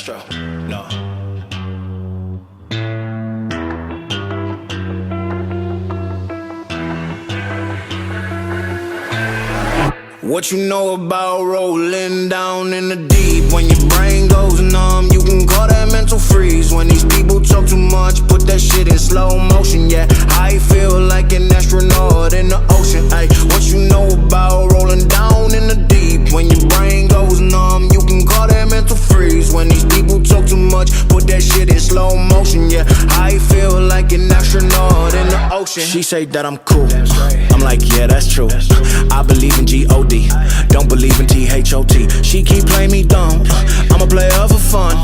That's true. No. What you know about rolling down in the deep? When your brain goes numb, you can call that mental freeze. When these people talk too much, put that shit in slow motion. Yeah, I feel like an astronaut in the ocean. Ay, what you know about rolling down in the deep? When your brain goes numb, you can call that mental freeze. When these people talk too much, put that shit in slow motion. Yeah, I feel like an astronaut in the ocean. She say that I'm cool, I'm like, yeah, that's true. I believe in G-O-D, don't believe in T-H-O-T. She keep playing me dumb, I'm a player for fun.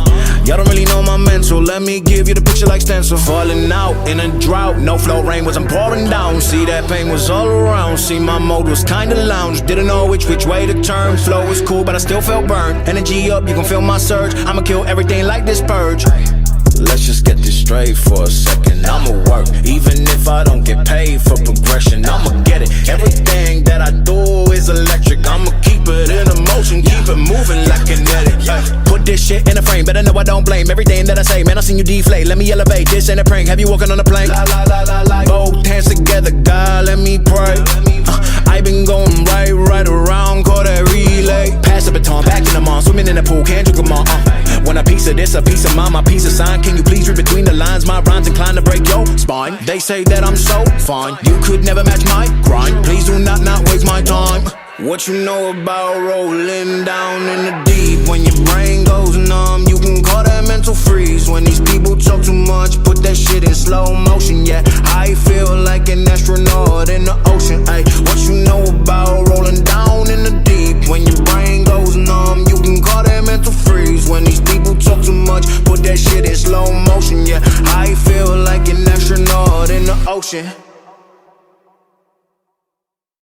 Y'all don't really know my mental, let me give you the picture like stencil. Falling out in a drought, no flow, rain wasn't pouring down. See, that pain was all around, see, my mode was kinda lounge. Didn't know which way to turn, flow was cool but I still felt burned. Energy up, you can feel my surge, I'ma kill everything like this purge. Let's just get this straight for a second. I'ma work, even if I don't get paid for progression. I'ma get it, everything that I do is electric. I'ma keep it in motion, keep it moving like kinetic. Put this shit in a frame, better know I don't blame everything that I say. Man, I seen you deflate, let me elevate, this ain't a prank. Have you walking on a plane? Both hands together, God, let me pray. I been going right around, call that relay. Pass the baton, back in the mall, swimming in the pool, can't drink them all. Want a piece of this, a piece of mine, my piece of sign. Can you please read between the lines? My rhymes inclined to break your spine. They say that I'm so fine, you could never match my grind. Please do not waste my time. What you know about rolling down in the deep? When your brain goes numb, you can call that mental freeze. When these people talk too much, put that shit in slow motion. Yeah, I feel like an astronaut in the ocean. Ay, what you know about rolling down in the deep? When your brain goes numb, you can call that mental freeze. When these people talk too much, put that shit in slow motion. Yeah, I feel like an astronaut in the ocean.